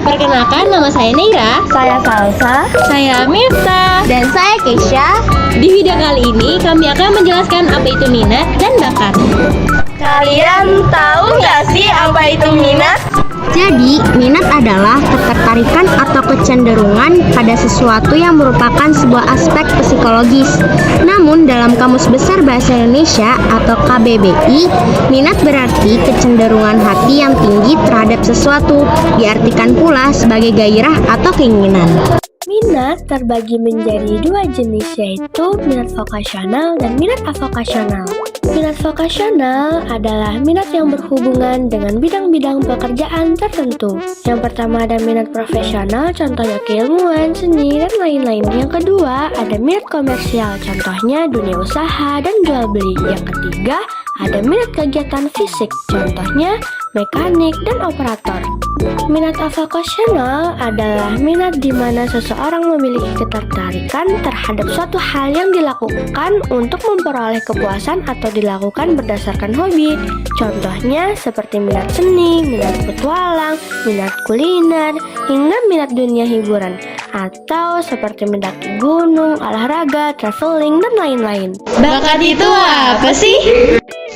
Perkenalkan, nama saya Neira. Saya Salsa. Saya Mifta. Dan saya Keisha. Di video kali ini kami akan menjelaskan apa itu minat dan bakat. Kalian tahu nggak sih apa itu minat? Jadi, minat adalah ketertarikan atau kecenderungan pada sesuatu yang merupakan sebuah aspek psikologis. Namun, dalam Kamus Besar Bahasa Indonesia atau KBBI, minat berarti kecenderungan hati yang tinggi terhadap sesuatu, diartikan pula sebagai gairah atau keinginan. Minat terbagi menjadi dua jenis, yaitu minat vokasional dan minat avokasional. Minat vokasional adalah minat yang berhubungan dengan bidang-bidang pekerjaan tertentu. Yang pertama ada minat profesional, contohnya keilmuan, seni, dan lain-lain. Yang kedua ada minat komersial, contohnya dunia usaha dan jual beli. Yang ketiga ada minat kegiatan fisik, contohnya mekanik dan operator. Minat avokasional adalah minat di mana seseorang memiliki ketertarikan terhadap suatu hal yang dilakukan untuk memperoleh kepuasan atau dilakukan berdasarkan hobi. Contohnya seperti minat seni, minat petualang, minat kuliner, hingga minat dunia hiburan. Atau seperti mendaki gunung, olahraga, traveling, dan lain-lain. Bakat itu apa sih?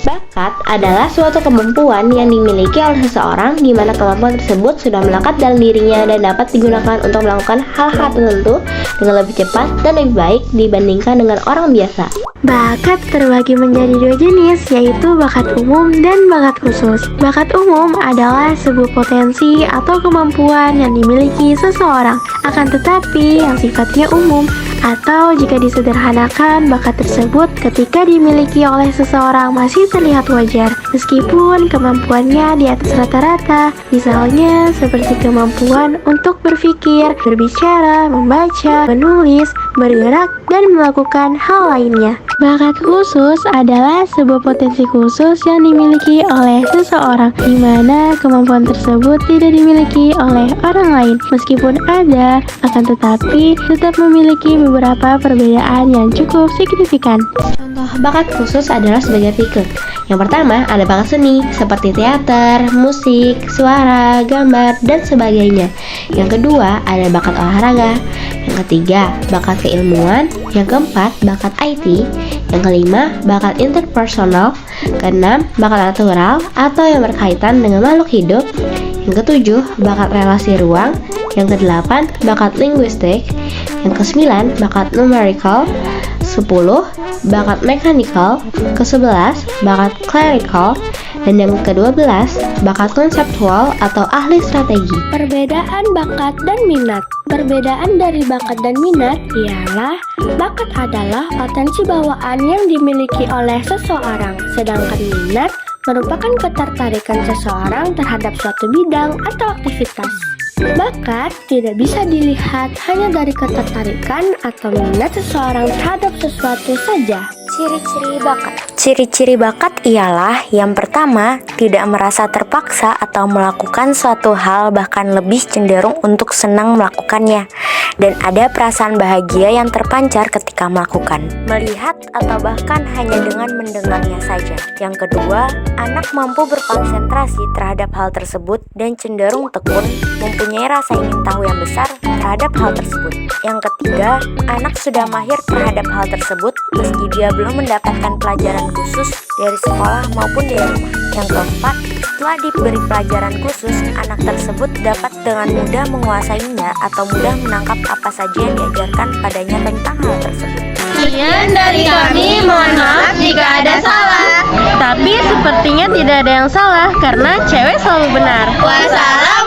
Bakat adalah suatu kemampuan yang dimiliki oleh seseorang di mana kemampuan tersebut sudah melekat dalam dirinya dan dapat digunakan untuk melakukan hal-hal tertentu dengan lebih cepat dan lebih baik dibandingkan dengan orang biasa. Bakat terbagi menjadi dua jenis, yaitu bakat umum dan bakat khusus. Bakat umum adalah sebuah potensi atau kemampuan yang dimiliki seseorang, akan tetapi yang sifatnya umum, atau jika disederhanakan, bakat tersebut ketika dimiliki oleh seseorang masih terlihat wajar, meskipun kemampuannya di atas rata-rata, misalnya seperti kemampuan untuk berpikir, berbicara, membaca, menulis, bergerak, dan melakukan hal lainnya. Bakat khusus adalah sebuah potensi khusus yang dimiliki oleh seseorang, di mana kemampuan tersebut tidak dimiliki oleh orang lain, meskipun ada, akan tetapi tetap memiliki beberapa perbedaan yang cukup signifikan. Contoh bakat khusus adalah sebagai berikut. Yang pertama ada bakat seni seperti teater, musik, suara, gambar, dan sebagainya. Yang kedua ada bakat olahraga. Yang ketiga bakat keilmuan. Yang keempat bakat IT. Yang kelima bakat interpersonal. Keenam bakat natural atau yang berkaitan dengan makhluk hidup. Yang ketujuh bakat relasi ruang. Yang kedelapan bakat linguistik. Yang kesembilan bakat numerical. 10 bakat mechanical, ke-11 bakat clerical, dan yang ke-12 bakat konseptual atau ahli strategi. Perbedaan bakat dan minat. Perbedaan dari bakat dan minat ialah bakat adalah potensi bawaan yang dimiliki oleh seseorang, sedangkan minat merupakan ketertarikan seseorang terhadap suatu bidang atau aktivitas. Bakat tidak bisa dilihat hanya dari ketertarikan atau minat seseorang terhadap sesuatu saja. Ciri-ciri bakat. Ciri-ciri bakat ialah yang pertama, tidak merasa terpaksa atau melakukan suatu hal, bahkan lebih cenderung untuk senang melakukannya. Dan ada perasaan bahagia yang terpancar ketika melakukan, melihat, atau bahkan hanya dengan mendengarnya saja. Yang kedua, anak mampu berkonsentrasi terhadap hal tersebut dan cenderung tekun, mempunyai rasa ingin tahu yang besar terhadap hal tersebut. Yang ketiga, anak sudah mahir terhadap hal tersebut meski dia belum mendapatkan pelajaran khusus dari sekolah maupun dari rumah. Yang keempat, setelah diberi pelajaran khusus, anak tersebut dapat dengan mudah menguasainya atau mudah menangkap apa saja yang diajarkan padanya tentang hal tersebut. Sekian dari kami, mohon maaf jika ada salah. Tapi sepertinya tidak ada yang salah karena cewek selalu benar. Wassalam.